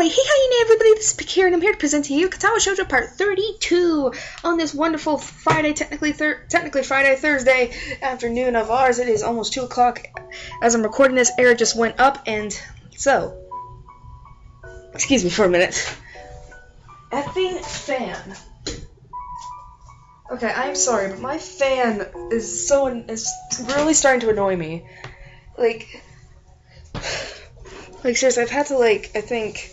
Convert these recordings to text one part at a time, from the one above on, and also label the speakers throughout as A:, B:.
A: Alright, hey, how you doing, everybody? This is Pika here, and I'm here to present to you Katawa Shoujo Part 32 on this wonderful Friday, technically Friday, Thursday afternoon of ours. It is almost 2 o'clock as I'm recording this. Air just went up, and so, excuse me for a minute. Effing fan. Okay, I'm sorry, but my fan is really starting to annoy me. Like seriously, I've had to, I think,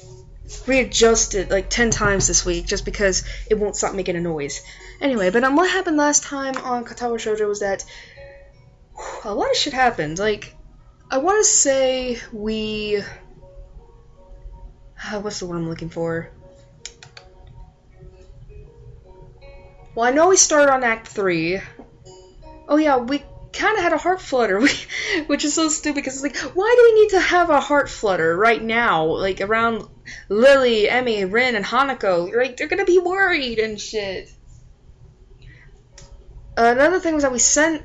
A: readjust it, 10 times this week, just because it won't stop making a noise. Anyway, but what happened last time on Katawa Shoujo was that a lot of shit happened. I want to say we... what's the word I'm looking for? Well, I know we started on Act 3. Oh yeah, we kind of had a heart flutter, which is so stupid, because it's why do we need to have a heart flutter right now, around Lily, Emmy, Rin, and Hanako? They're gonna be worried and shit. Another thing was that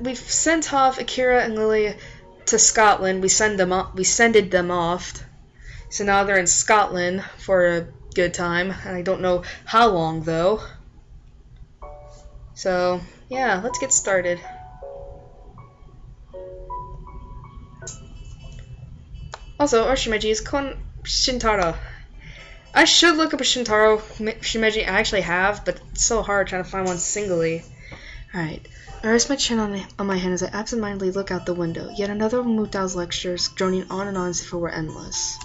A: we sent off Akira and Lily to Scotland. We sended them off, so now they're in Scotland for a good time, and I don't know how long though. So yeah, let's get started. Also, our Shimeji is Shintaro. I should look up a Shintaro Shimeji. I actually have, but it's so hard trying to find one singly. Alright. I rest my chin on my hand as I absentmindedly look out the window. Yet another of Mutao's lectures, droning on and on as if it were endless.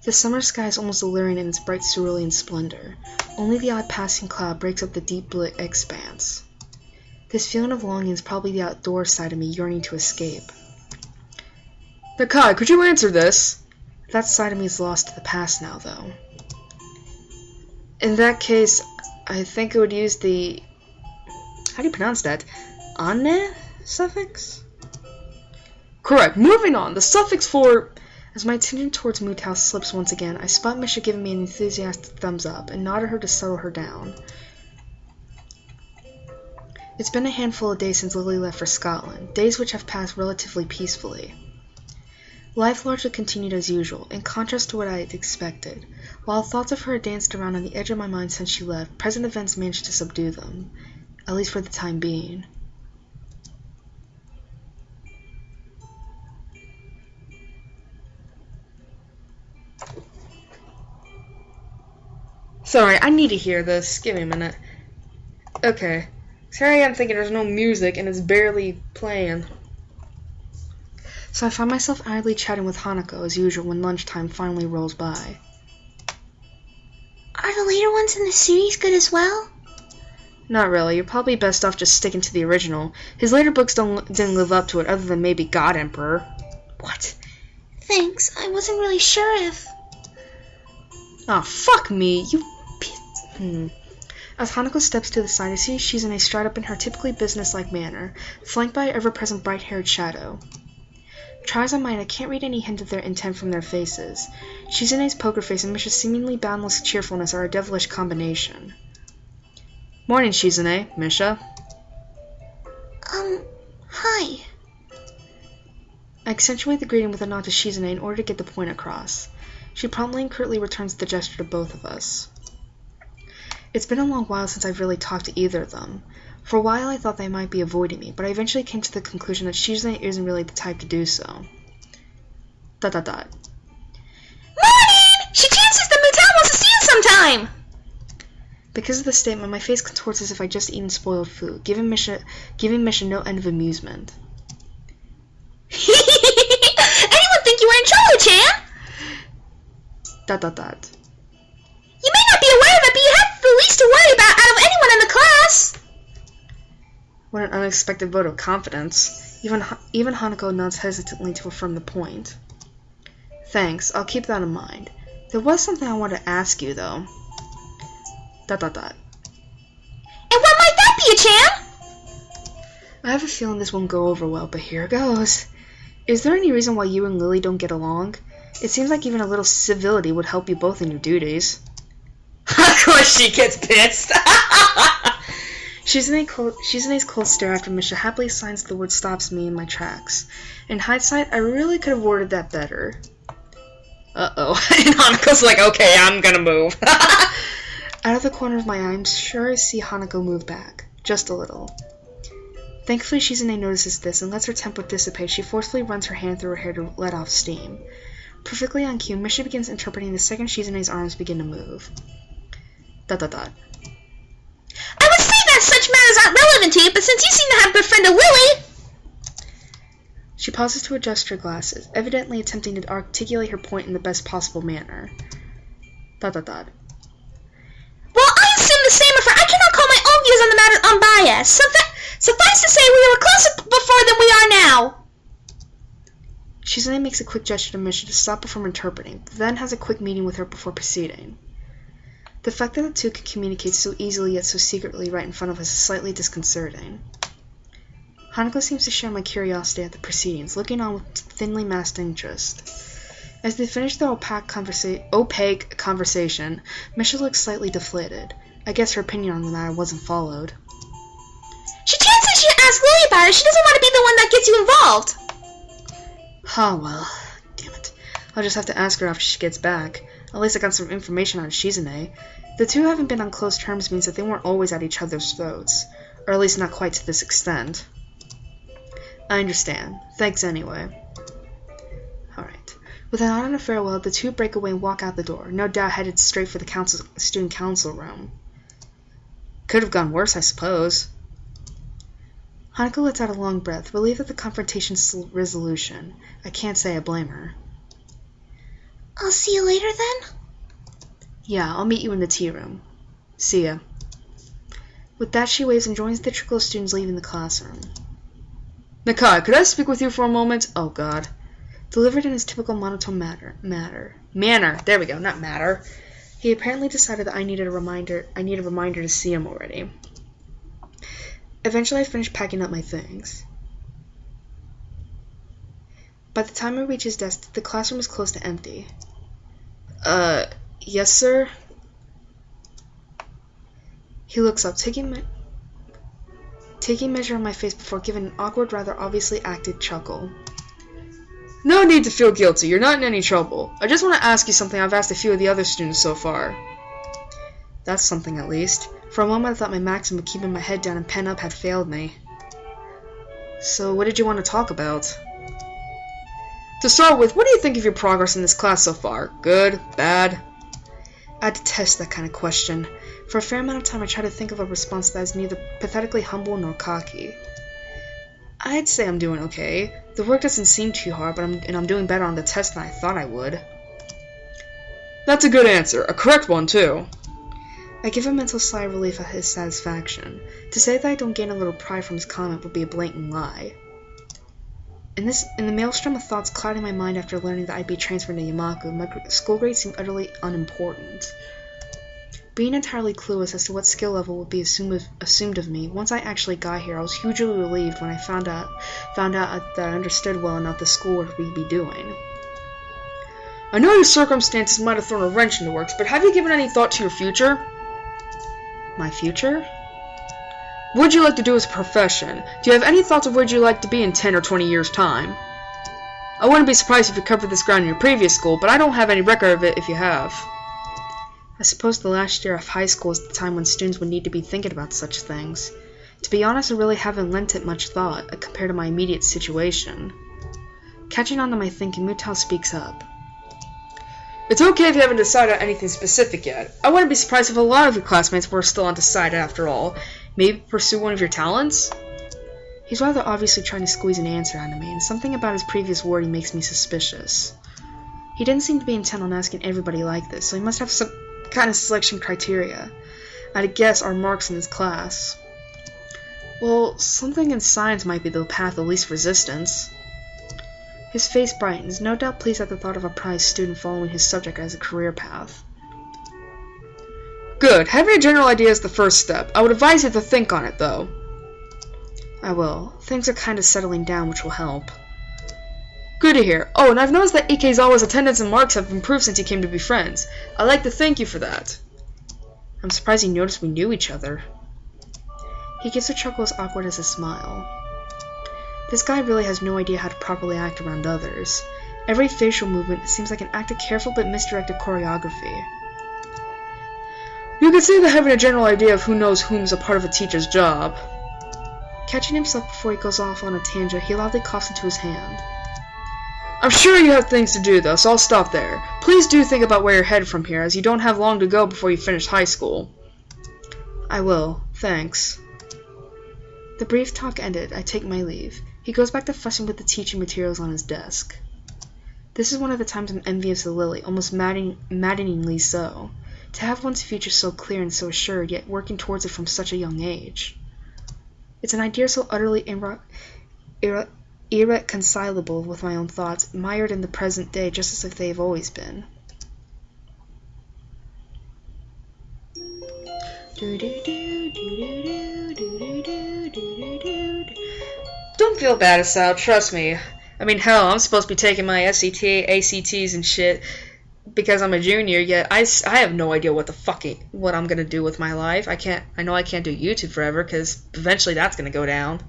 A: The summer sky is almost alluring in its bright cerulean splendor. Only the odd passing cloud breaks up the deep blue expanse. This feeling of longing is probably the outdoor side of me yearning to escape. Nakai, could you answer this? That side of me is lost to the past now, though. In that case, I think I would use the... how do you pronounce that? Anne suffix? Correct. Moving on. The suffix for... As my attention towards Mutao slips once again, I spot Misha giving me an enthusiastic thumbs up and nod at her to settle her down. It's been a handful of days since Lily left for Scotland, days which have passed relatively peacefully. Life largely continued as usual, in contrast to what I had expected. While thoughts of her had danced around on the edge of my mind since she left, present events managed to subdue them, at least for the time being. Sorry, I need to hear this. Give me a minute. Okay. So here I am thinking there's no music and it's barely playing. So I find myself idly chatting with Hanako as usual when lunchtime finally rolls by.
B: Are the later ones in the series good as well?
A: Not really. You're probably best off just sticking to the original. His later books didn't live up to it, other than maybe God Emperor.
B: What? Thanks. I wasn't really sure if...
A: Aw, fuck me. As Hanako steps to the side, I see Shizune stride up in her typically businesslike manner, flanked by an ever-present bright-haired shadow. Try as I might, I can't read any hint of their intent from their faces. Shizune's poker face and Misha's seemingly boundless cheerfulness are a devilish combination. Morning, Shizune. Misha.
B: Hi.
A: I accentuate the greeting with a nod to Shizune in order to get the point across. She promptly and curtly returns the gesture to both of us. It's been a long while since I've really talked to either of them. For a while I thought they might be avoiding me, but I eventually came to the conclusion that Shizune isn't really the type to do so. ...
B: Morning! She chances that Mutao wants to see you sometime!
A: Because of the statement, my face contorts as if I'd just eaten spoiled food, giving Misha no end of amusement.
B: Anyone think you were in trouble, Chan? ... You may not be aware of it, but you have the least to worry about out of anyone in the class!
A: What an unexpected vote of confidence. Even Hanako nods hesitantly to affirm the point. Thanks, I'll keep that in mind. There was something I wanted to ask you, though. ... And what
B: might that be, Chan?
A: I have a feeling this won't go over well, but here goes. Is there any reason why you and Lily don't get along? It seems like even a little civility would help you both in your duties. Of course she gets pissed! Shizune's cold stare after Misha happily signs the word stops me in my tracks. In hindsight, I really could have worded that better. Uh-oh. And Hanako's like, okay, I'm gonna move. Out of the corner of my eye, I'm sure I see Hanako move back. Just a little. Thankfully, Shizune notices this and lets her tempo dissipate. She forcefully runs her hand through her hair to let off steam. Perfectly on cue, Misha begins interpreting the second Shizune's arms begin to move. ...
B: I would say that such matters aren't relevant to you, but since you seem to have befriended Lily...
A: She pauses to adjust her glasses, evidently attempting to articulate her point in the best possible manner. ...
B: Well, I assume the same of her. I cannot call my own views on the matter unbiased. Suffice to say, we were closer before than we are now.
A: Shizune makes a quick gesture to Misha to stop her from interpreting, then has a quick meeting with her before proceeding. The fact that the two can communicate so easily yet so secretly right in front of us is slightly disconcerting. Hanako seems to share my curiosity at the proceedings, looking on with thinly masked interest. As they finish their opaque conversation, Misha looks slightly deflated. I guess her opinion on the matter wasn't followed.
B: She chances she asked Lily about it. She doesn't want to be the one that gets you involved.
A: Oh, well. Damn it. I'll just have to ask her after she gets back. At least I got some information on Shizune. The two having been on close terms means that they weren't always at each other's throats. Or at least not quite to this extent. I understand. Thanks anyway. Alright. With a nod and a farewell, the two break away and walk out the door, no doubt headed straight for the student council room. Could have gone worse, I suppose. Hanako lets out a long breath, relieved at the confrontation's resolution. I can't say I blame her.
B: I'll see you later then?
A: Yeah, I'll meet you in the tea room. See ya. With that, she waves and joins the trickle of students leaving the classroom. Nakai, could I speak with you for a moment? Oh, God. Delivered in his typical monotone manner. There we go, not matter. He apparently decided that I need a reminder to see him already. Eventually, I finished packing up my things. By the time I reach his desk, the classroom is close to empty. Yes, sir? He looks up, taking measure of my face before giving an awkward, rather obviously acted chuckle. No need to feel guilty. You're not in any trouble. I just want to ask you something I've asked a few of the other students so far. That's something, at least. For a moment, I thought my maxim of keeping my head down and pen up had failed me. So, what did you want to talk about? To start with, what do you think of your progress in this class so far? Good? Bad? I detest that kind of question. For a fair amount of time, I try to think of a response that is neither pathetically humble nor cocky. I'd say I'm doing okay. The work doesn't seem too hard, but I'm doing better on the test than I thought I would. That's a good answer. A correct one, too. I give a mental sigh of relief at his satisfaction. To say that I don't gain a little pride from his comment would be a blatant lie. In the maelstrom of thoughts clouding my mind after learning that I'd be transferred to Yamaku, my school grades seemed utterly unimportant. Being entirely clueless as to what skill level would be assumed of me, once I actually got here, I was hugely relieved when I found out that I understood well enough the schoolwork we'd be doing. I know your circumstances might have thrown a wrench in the works, but have you given any thought to your future? My future? What would you like to do as a profession? Do you have any thoughts of where you'd like to be in 10 or 20 years' time? I wouldn't be surprised if you covered this ground in your previous school, but I don't have any record of it if you have. I suppose the last year of high school is the time when students would need to be thinking about such things. To be honest, I really haven't lent it much thought, compared to my immediate situation. Catching on to my thinking, Mutao speaks up. It's okay if you haven't decided on anything specific yet. I wouldn't be surprised if a lot of your classmates were still undecided after all. Maybe pursue one of your talents? He's rather obviously trying to squeeze an answer out of me, and something about his previous wording makes me suspicious. He didn't seem to be intent on asking everybody like this, so he must have some kind of selection criteria. I'd guess our marks in his class. Well, something in science might be the path of least resistance. His face brightens, no doubt pleased at the thought of a prize student following his subject as a career path. Good. Having a general idea is the first step. I would advise you to think on it, though. I will. Things are kind of settling down, which will help. Good to hear. Oh, and I've noticed that Ikezawa's attendance and marks have improved since you came to be friends. I'd like to thank you for that. I'm surprised you noticed we knew each other. He gives a chuckle as awkward as a smile. This guy really has no idea how to properly act around others. Every facial movement seems like an act of careful but misdirected choreography. You can say that having a general idea of who knows whom's a part of a teacher's job. Catching himself before he goes off on a tangent, he loudly coughs into his hand. I'm sure you have things to do, though, so I'll stop there. Please do think about where you're headed from here, as you don't have long to go before you finish high school. I will. Thanks. The brief talk ended. I take my leave. He goes back to fussing with the teaching materials on his desk. This is one of the times I'm envious of Lily, almost maddeningly so. To have one's future so clear and so assured, yet working towards it from such a young age. It's an idea so utterly irreconcilable with my own thoughts, mired in the present day just as if they have always been. Don't feel bad, Asao, trust me. I mean, hell, I'm supposed to be taking my SCT, ACTs and shit because I'm a junior, yet I have no idea what I'm gonna do with my life. I know I can't do YouTube forever, because eventually that's gonna go down.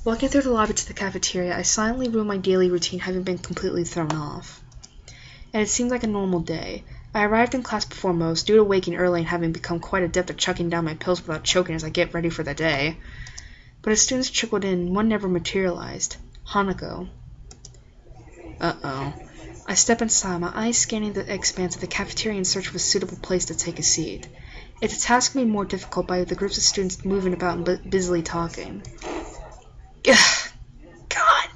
A: Walking through the lobby to the cafeteria, I silently ruin my daily routine, having been completely thrown off. And it seemed like a normal day. I arrived in class before most, due to waking early and having become quite adept at chucking down my pills without choking as I get ready for the day. But as students trickled in, one never materialized. Hanako. Uh-oh. I step inside, my eyes scanning the expanse of the cafeteria in search of a suitable place to take a seat. It's a task made more difficult by the groups of students moving about and busily talking. Ugh, God!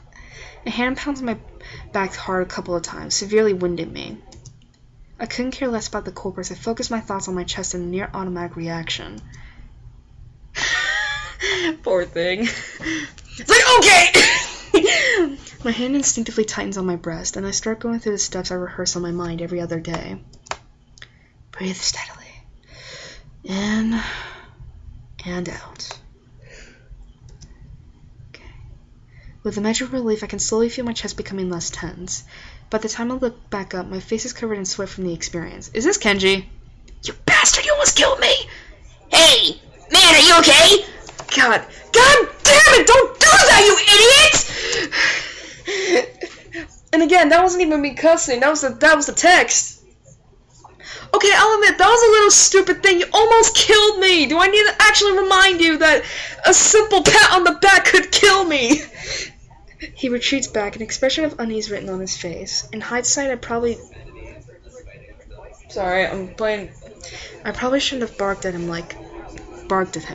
A: A hand pounds my back hard a couple of times, severely winding me. I couldn't care less about the culprits. I focused my thoughts on my chest in a near automatic reaction. Poor thing. It's like, okay! My hand instinctively tightens on my breast, and I start going through the steps I rehearse on my mind every other day. Breathe steadily. In and out. Okay. With a measure of relief, I can slowly feel my chest becoming less tense. By the time I look back up, my face is covered in sweat from the experience. Is this Kenji? You bastard, you almost killed me! Hey! Man, are you okay? God damn it! Don't do that, you idiot! And again, that wasn't even me cussing. That was the text. Okay, I'll admit, that was a little stupid thing. You almost killed me. Do I need to actually remind you that a simple pat on the back could kill me? He retreats back, an expression of unease written on his face. In hindsight, I probably shouldn't have barked at him,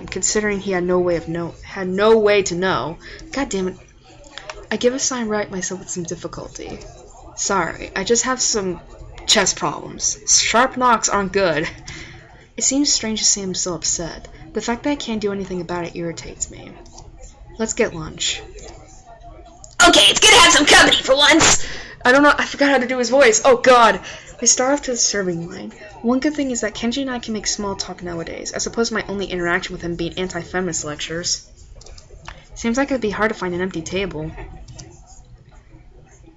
A: considering he had no way to know. God damn it. I give a sigh and right myself with some difficulty. Sorry, I just have some chest problems. Sharp knocks aren't good. It seems strange to see him so upset. The fact that I can't do anything about it irritates me. Let's get lunch. Okay, it's good to have some company for once. I don't know, I forgot how to do his voice. Oh god. I start off to the serving line. One good thing is that Kenji and I can make small talk nowadays, as opposed to my only interaction with him being anti-feminist lectures. Seems like it'd be hard to find an empty table.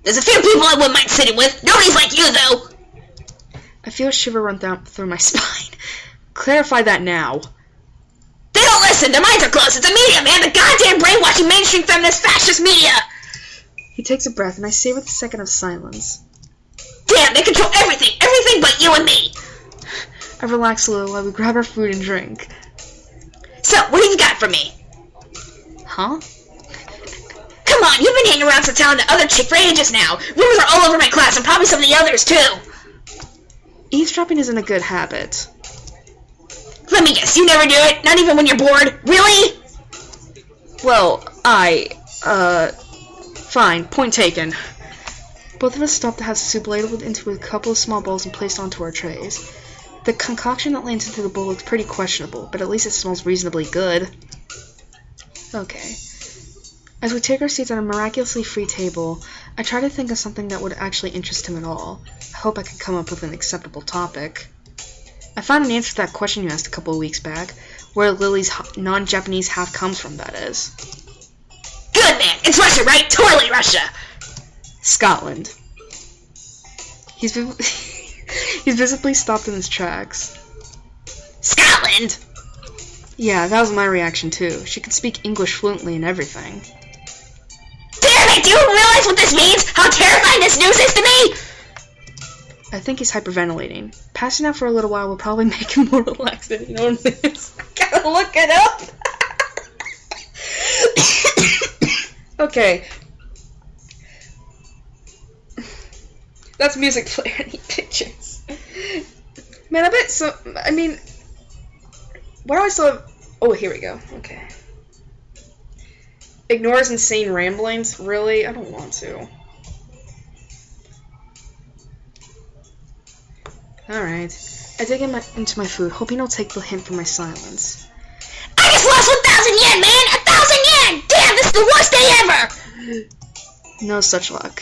A: There's a few people I wouldn't mind sitting with. Nobody's like you, though. I feel a shiver run down through my spine. Clarify that now. They don't listen. Their minds are closed. It's the media, man. The goddamn brainwashing mainstream feminist fascist media. He takes a breath, and I savor the second of silence. Damn, they control everything. Everything but you and me. I relax a little while we grab our food and drink. So, what do you got for me? Huh? Come on, you've been hanging around some town and the other chick for ages now. Rumors are all over my class and probably some of the others, too. Eavesdropping isn't a good habit. Let me guess, you never do it? Not even when you're bored? Really? Well, fine, point taken. Both of us stopped to have soup ladled into a couple of small bowls and placed onto our trays. The concoction that lands into the bowl looks pretty questionable, but at least it smells reasonably good. Okay. As we take our seats at a miraculously free table, I try to think of something that would actually interest him at all. I hope I can come up with an acceptable topic. I found an answer to that question you asked a couple of weeks back, where Lily's non-Japanese half comes from, that is. Good man! It's Russia, right? Totally Russia! Scotland. He's visibly stopped in his tracks. Scotland! Yeah, that was my reaction too. She could speak English fluently and everything. Damn
B: Okay, do you realize what this means? How terrifying this news is to me?
A: I think he's hyperventilating. Passing out for a little while will probably make him more relaxed. You know what I mean? I gotta look it up. Okay. That's music player. I need pictures. Man, I bet so. I mean, why do I still have. Oh, here we go. Okay. Ignores insane ramblings? Really? I don't want to. Alright. I dig into my food, hoping he'll take the hint from my silence.
B: I just lost 1,000 yen, man! 1,000 yen! Damn, this is the worst day ever!
A: No such luck.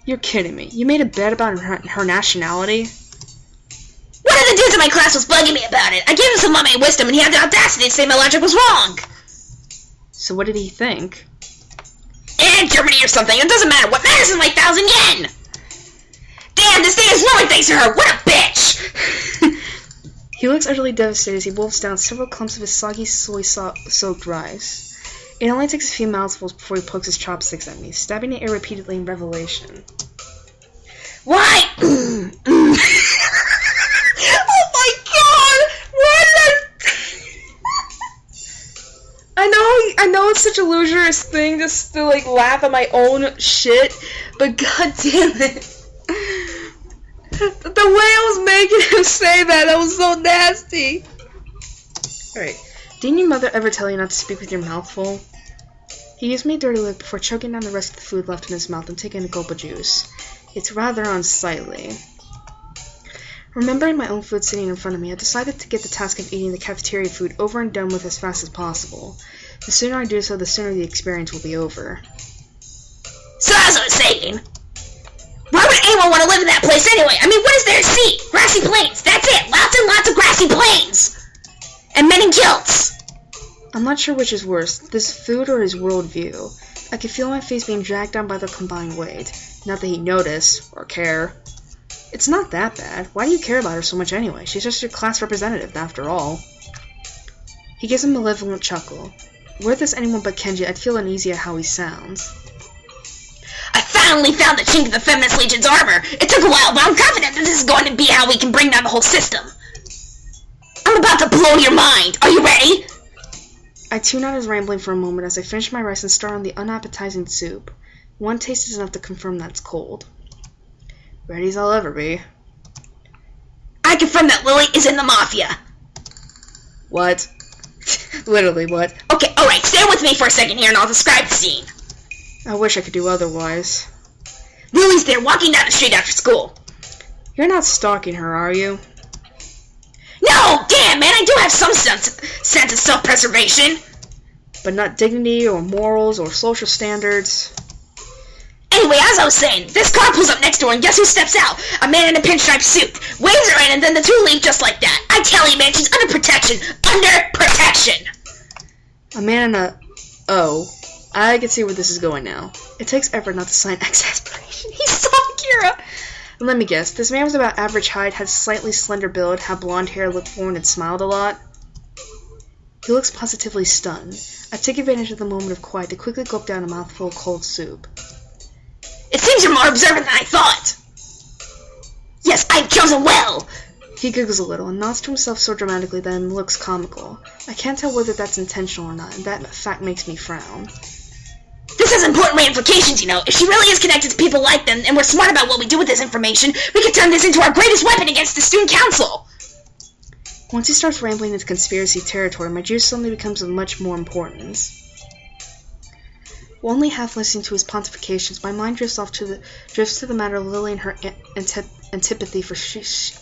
A: You're kidding me. You made a bet about her nationality?
B: One of the dudes in my class was bugging me about it. I gave him some money wisdom and he had the audacity to say my logic was wrong.
A: So what did he think?
B: Germany or something. It doesn't matter. What matters is my 1,000 yen! Damn, this thing is ruined thanks to her! What a bitch!
A: He looks utterly devastated as he wolfs down several clumps of his soggy soy-soaked rice. It only takes a few mouthfuls before he pokes his chopsticks at me, stabbing the air repeatedly in revelation.
B: Why? Oh my god! Why did
A: I know it's such a loserous thing just to like laugh at my own shit, but god damn it. The way I was making him say that was so nasty. Alright. Didn't your mother ever tell you not to speak with your mouth full? He gives me a dirty look before choking down the rest of the food left in his mouth and taking a gulp of juice. It's rather unsightly. Remembering my own food sitting in front of me, I decided to get the task of eating the cafeteria food over and done with as fast as possible. The sooner I do so, the sooner the experience will be over.
B: So as I was saying, why would anyone want to live in that place anyway? I mean, what is there to see? Grassy plains, that's it! Lots and lots of grassy plains! And men in kilts!
A: I'm not sure which is worse, this food or his worldview. I could feel my face being dragged down by the combined weight. Not that he'd notice, or care. It's not that bad. Why do you care about her so much anyway? She's just your class representative, after all. He gives a malevolent chuckle. Were this anyone but Kenji, I'd feel uneasy at how he sounds.
B: I finally found the chink of the Feminist Legion's armor! It took a while, but I'm confident that this is going to be how we can bring down the whole system. I'm about to blow your mind! Are you ready?
A: I tune out his rambling for a moment as I finish my rice and start on the unappetizing soup. One taste is enough to confirm that it's cold. Ready as I'll ever be.
B: I confirm that Lily is in the Mafia.
A: What? Literally, what?
B: Okay, alright, stay with me for a second here and I'll describe the scene.
A: I wish I could do otherwise.
B: Lily's there walking down the street after school.
A: You're not stalking her, are you?
B: No! Damn, man, I do have some sense of self-preservation.
A: But not dignity or morals or social standards.
B: Anyway, as I was saying, this car pulls up next door and guess who steps out? A man in a pinstripe suit. Waves her in and then the two leave just like that. I tell you, man, she's under protection. Under protection!
A: A man in a... Oh. I can see where this is going now. It takes effort not to sign exasperation. He saw Kira! Let me guess, this man was about average height, had slightly slender build, had blonde hair, looked forward, and smiled a lot. He looks positively stunned. I take advantage of the moment of quiet to quickly gulp down a mouthful of cold soup.
B: It seems you're more observant than I thought! Yes, I've chosen well!
A: He giggles a little and nods to himself so dramatically that it looks comical. I can't tell whether that's intentional or not, and that fact makes me frown.
B: This has important ramifications, you know. If she really is connected to people like them, and we're smart about what we do with this information, we could turn this into our greatest weapon against the student council!
A: Once he starts rambling into conspiracy territory, my juice suddenly becomes of much more importance. Only half listening to his pontifications, my mind drifts to the matter of Lily and her antipathy for Shizune.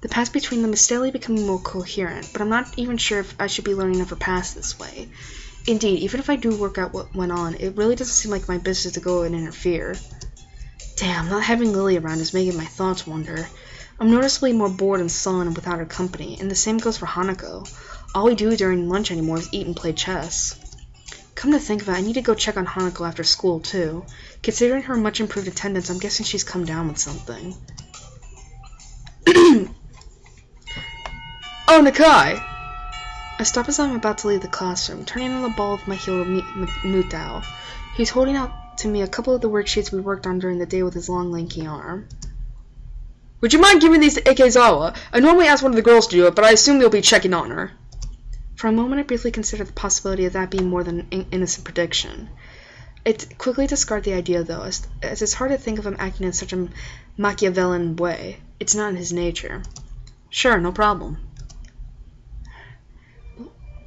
A: The past between them is steadily becoming more coherent, but I'm not even sure if I should be learning of her past this way. Indeed, even if I do work out what went on, it really doesn't seem like my business to go and interfere. Damn, not having Lily around is making my thoughts wander. I'm noticeably more bored and sullen without her company, and the same goes for Hanako. All we do during lunch anymore is eat and play chess. Come to think of it, I need to go check on Hanako after school, too. Considering her much improved attendance, I'm guessing she's come down with something. Oh, Nakai! I stop as I'm about to leave the classroom, turning on the ball of my heel of Mutao. He's holding out to me a couple of the worksheets we worked on during the day with his long, lanky arm. Would you mind giving these to Ikezawa? I normally ask one of the girls to do it, but I assume you'll be checking on her. For a moment, I briefly considered the possibility of that being more than an innocent prediction. I quickly discard the idea, though, as it's hard to think of him acting in such a Machiavellian way. It's not in his nature. Sure, no problem.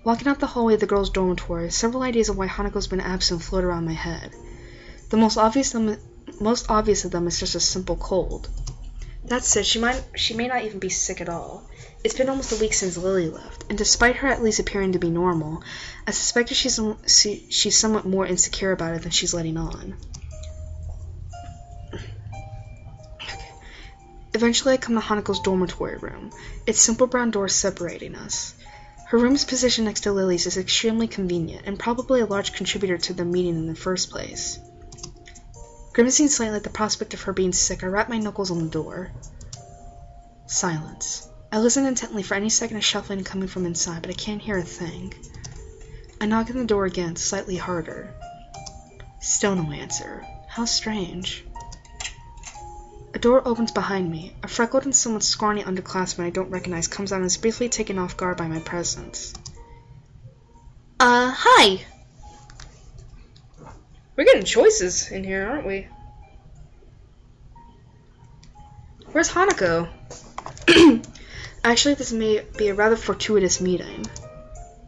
A: Walking up the hallway of the girls' dormitory, several ideas of why Hanako's been absent float around my head. The most obvious of them is just a simple cold. That said, she may not even be sick at all. It's been almost a week since Lily left, and despite her at least appearing to be normal, I suspect she's somewhat more insecure about it than she's letting on. Eventually I come to Hanako's dormitory room, its simple brown doors separating us. Her room's position next to Lily's is extremely convenient, and probably a large contributor to their meeting in the first place. Grimacing slightly at the prospect of her being sick, I wrap my knuckles on the door. Silence. I listen intently for any second of shuffling coming from inside, but I can't hear a thing. I knock on the door again, slightly harder. Still no answer. How strange. A door opens behind me. A freckled and somewhat scrawny underclassman I don't recognize comes out and is briefly taken off guard by my presence.
B: Hi!
A: We're getting choices in here, aren't we? Where's Hanako? Actually, this may be a rather fortuitous meeting.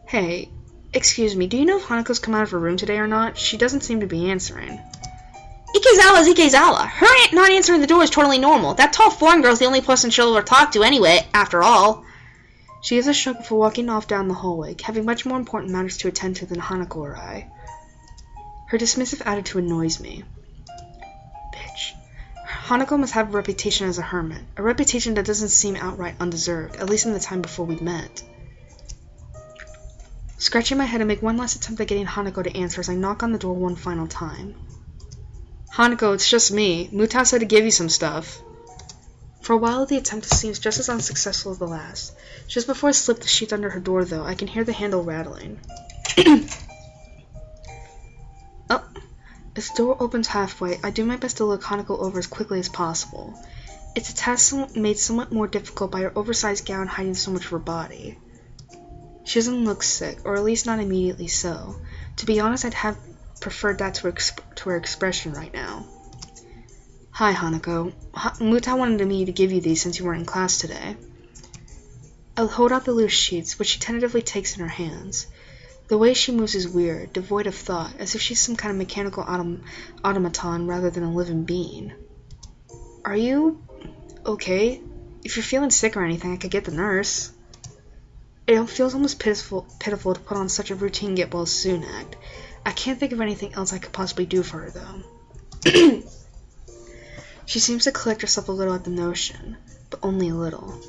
A: Hey, excuse me, do you know if Hanako's come out of her room today or not? She doesn't seem to be answering.
B: Ikezawa's Ikezawa. Her not answering the door is totally normal. That tall foreign girl's the only person she'll ever talk to anyway, after all.
A: She gives a shrug before walking off down the hallway, having much more important matters to attend to than Hanako or I. Her dismissive attitude annoys me. Bitch. Hanako must have a reputation as a hermit, a reputation that doesn't seem outright undeserved, at least in the time before we met. Scratching my head, I make one last attempt at getting Hanako to answer as I knock on the door one final time. Hanako, it's just me. Mutao said to give you some stuff. For a while, the attempt seems just as unsuccessful as the last. Just before I slip the sheet under her door, though, I can hear the handle rattling. Oh, as the door opens halfway, I do my best to look Hanako over as quickly as possible. It's a task made somewhat more difficult by her oversized gown hiding so much of her body. She doesn't look sick, or at least not immediately so. To be honest, I'd have preferred that to her expression right now. Hi, Hanako. Mutao wanted me to give you these since you weren't in class today. I'll hold out the loose sheets, which she tentatively takes in her hands. The way she moves is weird, devoid of thought, as if she's some kind of mechanical automaton rather than a living being. Are you okay? If you're feeling sick or anything, I could get the nurse. It feels almost pitiful to put on such a routine get well soon act. I can't think of anything else I could possibly do for her, though. She seems to collect herself a little at the notion, but only a little.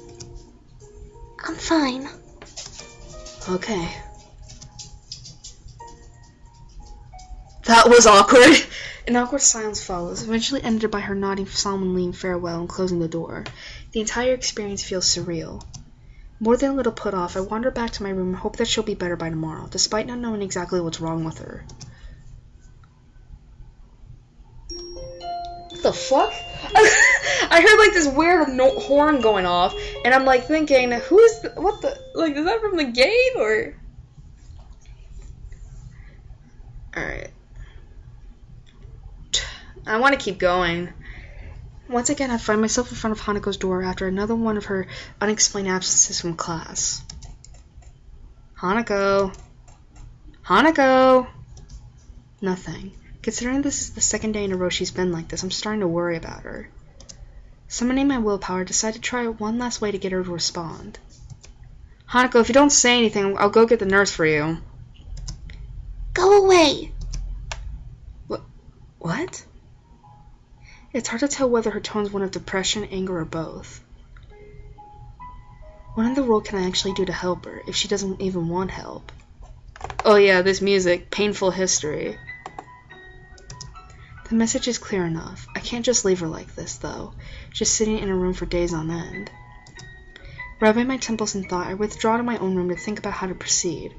B: I'm fine.
A: Okay. That was awkward. An awkward silence follows, eventually ended by her nodding solemnly in farewell and closing the door. The entire experience feels surreal. More than a little put off, I wander back to my room and hope that she'll be better by tomorrow, despite not knowing exactly what's wrong with her. What the fuck? I heard like this weird horn going off, and I'm like thinking, who is what the, like, is that from the game, or? Alright. I want to keep going. Once again, I find myself in front of Hanako's door after another one of her unexplained absences from class. Hanako? Hanako? Nothing. Considering this is the second day in a row she's been like this, I'm starting to worry about her. Summoning my willpower, I decide to try one last way to get her to respond. Hanako, if you don't say anything, I'll go get the nurse for you.
B: Go away!
A: What? It's hard to tell whether her tone's one of depression, anger, or both. What in the world can I actually do to help her, if she doesn't even want help? Oh yeah, this music. Painful history. The message is clear enough. I can't just leave her like this, though, just sitting in a room for days on end. Rubbing my temples in thought, I withdraw to my own room to think about how to proceed.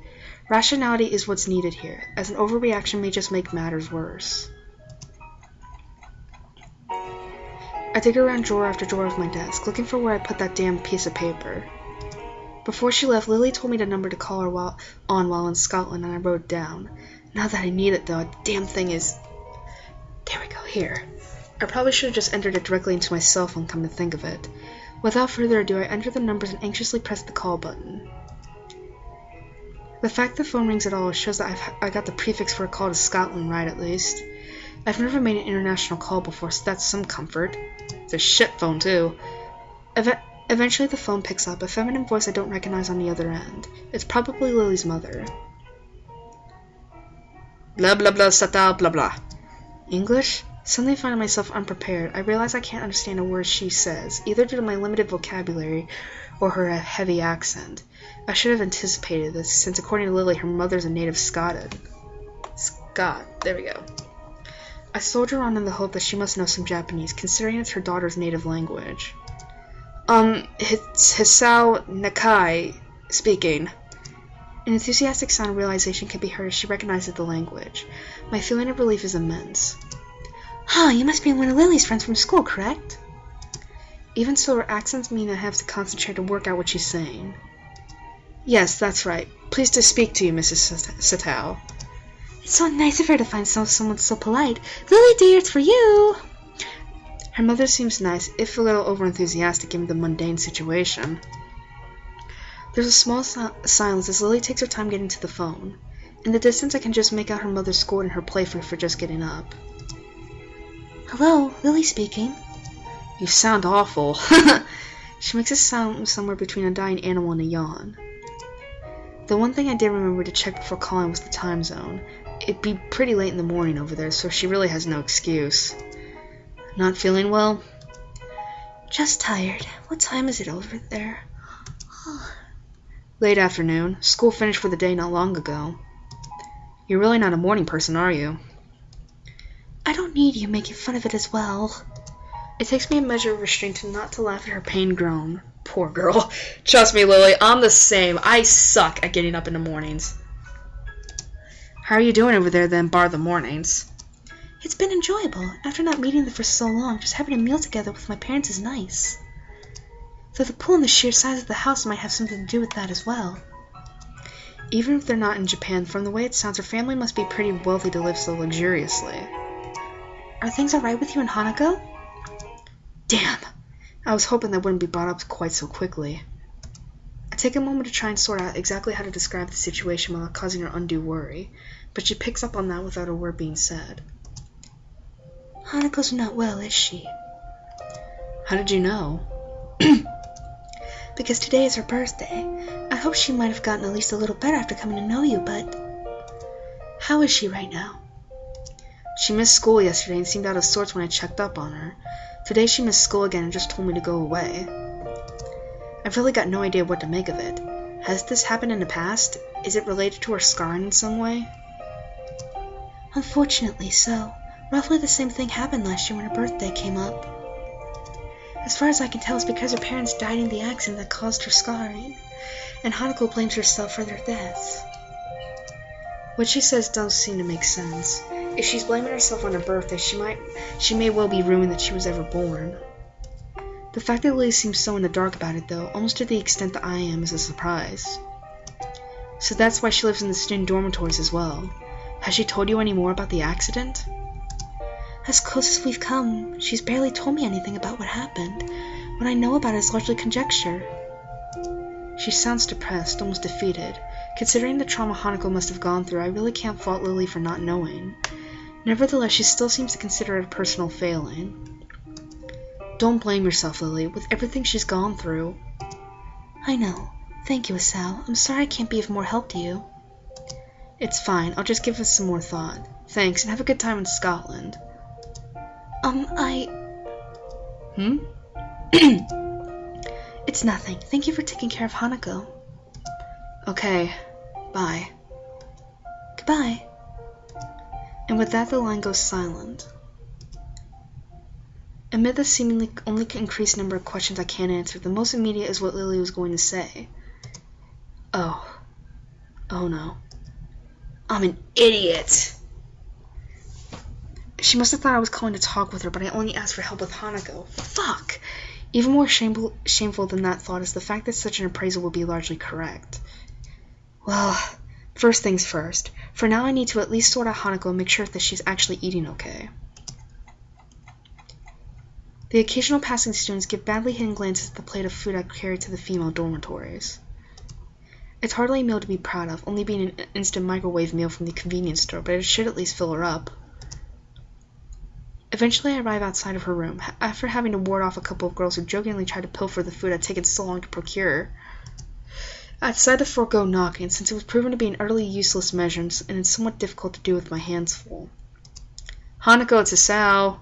A: Rationality is what's needed here, as an overreaction may just make matters worse. I dig around drawer after drawer of my desk, looking for where I put that damn piece of paper. Before she left, Lily told me the number to call her while in Scotland, and I wrote it down. Now that I need it, though, the damn thing is... There we go, here. I probably should have just entered it directly into my cell phone, come to think of it. Without further ado, I enter the numbers and anxiously press the call button. The fact the phone rings at all shows that I got the prefix for a call to Scotland right, at least. I've never made an international call before, so that's some comfort. It's a shit phone, too. Eventually the phone picks up, a feminine voice I don't recognize on the other end. It's probably Lily's mother. Blah blah blah sata blah blah. English? Suddenly finding myself unprepared, I realize I can't understand a word she says, either due to my limited vocabulary or her heavy accent. I should have anticipated this, since according to Lily, her mother's a native Scot. There we go. I soldier on in the hope that she must know some Japanese, considering it's her daughter's native language. It's Hisao Nakai speaking. An enthusiastic sound of realization can be heard as she recognizes the language. My feeling of relief is immense. Huh, you must be one of Lily's friends from school, correct? Even so, her accents mean I have to concentrate to work out what she's saying. Yes, that's right. Pleased to speak to you, Mrs. Satao. It's so nice of her to find someone so polite. Lily dear, it's for you! Her mother seems nice, if a little overenthusiastic given the mundane situation. There's a small silence as Lily takes her time getting to the phone. In the distance, I can just make out her mother scolding her playfully for just getting up. Hello, Lily speaking. You sound awful. She makes a sound somewhere between a dying animal and a yawn. The one thing I did remember to check before calling was the time zone. It'd be pretty late in the morning over there, so she really has no excuse. Not feeling well? Just tired. What time is it over there? Late afternoon. School finished for the day not long ago. You're really not a morning person, are you? I don't need you making fun of it as well. It takes me a measure of restraint not to laugh at her pain groan. Poor girl. Trust me, Lily, I'm the same. I suck at getting up in the mornings. How are you doing over there, then, bar the mornings? It's been enjoyable. After not meeting them for so long, just having a meal together with my parents is nice. Though the pool and the sheer size of the house might have something to do with that as well. Even if they're not in Japan, from the way it sounds, her family must be pretty wealthy to live so luxuriously. Are things alright with you and Hanako? Damn! I was hoping that wouldn't be brought up quite so quickly. I take a moment to try and sort out exactly how to describe the situation without causing her undue worry, but she picks up on that without a word being said. Hanako's not well, is she? How did you know? Because today is her birthday. I hope she might have gotten at least a little better after coming to know you, but... How is she right now? She missed school yesterday and seemed out of sorts when I checked up on her. Today she missed school again and just told me to go away. I've really got no idea what to make of it. Has this happened in the past? Is it related to her scarring in some way? Unfortunately so. Roughly the same thing happened last year when her birthday came up. As far as I can tell, it's because her parents died in the accident that caused her scarring, and Hanako blames herself for their deaths. What she says does seem to make sense. If she's blaming herself on her birthday, she may well be ruined that she was ever born. The fact that Lily seems so in the dark about it, though, almost to the extent that I am, is a surprise. So that's why she lives in the student dormitories as well. Has she told you any more about the accident? As close as we've come, she's barely told me anything about what happened. What I know about it is largely conjecture. She sounds depressed, almost defeated. Considering the trauma Hanako must have gone through, I really can't fault Lily for not knowing. Nevertheless, she still seems to consider it a personal failing. Don't blame yourself, Lily, with everything she's gone through. I know. Thank you, Asao. I'm sorry I can't be of more help to you. It's fine. I'll just give it some more thought. Thanks, and have a good time in Scotland. It's nothing. Thank you for taking care of Hanako. Okay. Bye. Goodbye. And with that, the line goes silent. Amid the seemingly only increased number of questions I can't answer, the most immediate is what Lily was going to say. Oh no. I'm an idiot! She must have thought I was calling to talk with her, but I only asked for help with Hanako. Fuck! Even more shameful than that thought is the fact that such an appraisal will be largely correct. Well, first things first. For now I need to at least sort out Hanako and make sure that she's actually eating okay. The occasional passing students give badly hidden glances at the plate of food I carry to the female dormitories. It's hardly a meal to be proud of, only being an instant microwave meal from the convenience store, but it should at least fill her up. Eventually I arrive outside of her room, after having to ward off a couple of girls who jokingly tried to pilfer the food I'd taken so long to procure. I decided to forego knocking, since it was proven to be an utterly useless measure, and it's somewhat difficult to do with my hands full. Hanako, it's Asao.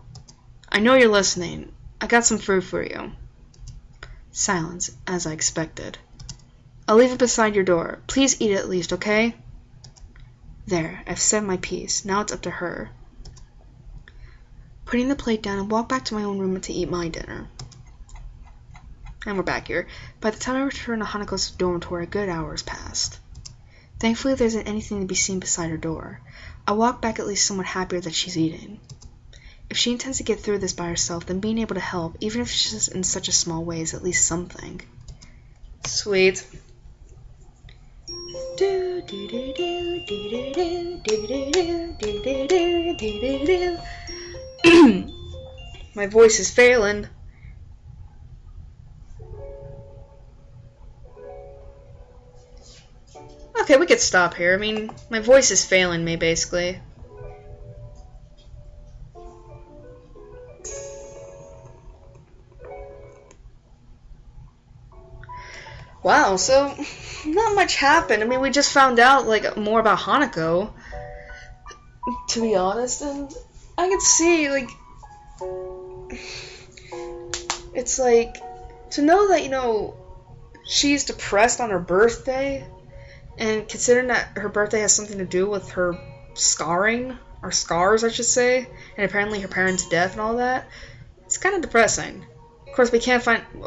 A: I know you're listening. I got some food for you. Silence, as I expected. I'll leave it beside your door. Please eat it at least, okay? There, I've said my piece. Now it's up to her. Putting the plate down, I walk back to my own room to eat my dinner. And we're back here. By the time I return to Hanako's dormitory, a good hour has passed. Thankfully, there isn't anything to be seen beside her door. I walk back at least somewhat happier that she's eating. If she intends to get through this by herself, then being able to help, even if it's just in such a small way, is at least something. Sweet. My voice is failing. Okay, we could stop here. I mean, my voice is failing me, basically. Wow, so not much happened. I mean, we just found out, like, more about Hanako, to be honest, and I could see, like, it's like, to know that, you know, she's depressed on her birthday, and considering that her birthday has something to do with her scarring, or scars, I should say, and apparently her parents' death and all that, it's kind of depressing. Of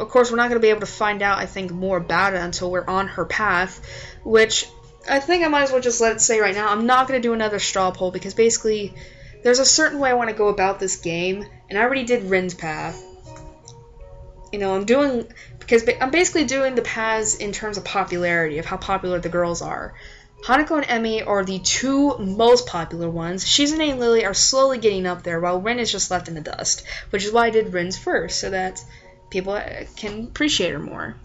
A: course, we're not going to be able to find out, I think, more about it until we're on her path, which I think I might as well just let it say right now, I'm not going to do another straw poll, because basically, there's a certain way I want to go about this game, and I already did Rin's path. You know, because I'm basically doing the paths in terms of popularity, of how popular the girls are. Hanako and Emi are the two most popular ones. Shizune and Lily are slowly getting up there, while Rin is just left in the dust, which is why I did Rin's first, so that people can appreciate her more.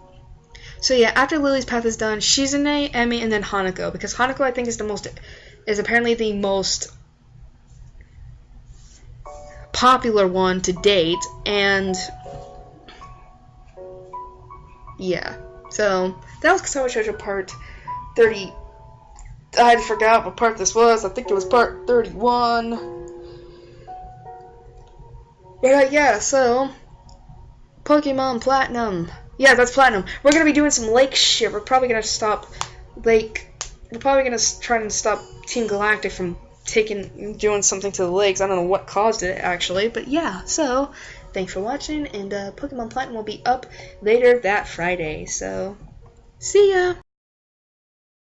A: So yeah, after Lily's path is done, Shizune, Emi, and then Hanako, because Hanako I think is apparently the most popular one to date, and yeah. So that was Katawa Shoujo part 30. I forgot what part this was. I think it was part 31. But yeah, so Pokemon Platinum. Yeah, that's Platinum. We're gonna be doing some lake shit. We're probably gonna try and stop Team Galactic from doing something to the lakes. I don't know what caused it actually, but yeah. So thanks for watching, and Pokemon Platinum will be up later that Friday. So see ya.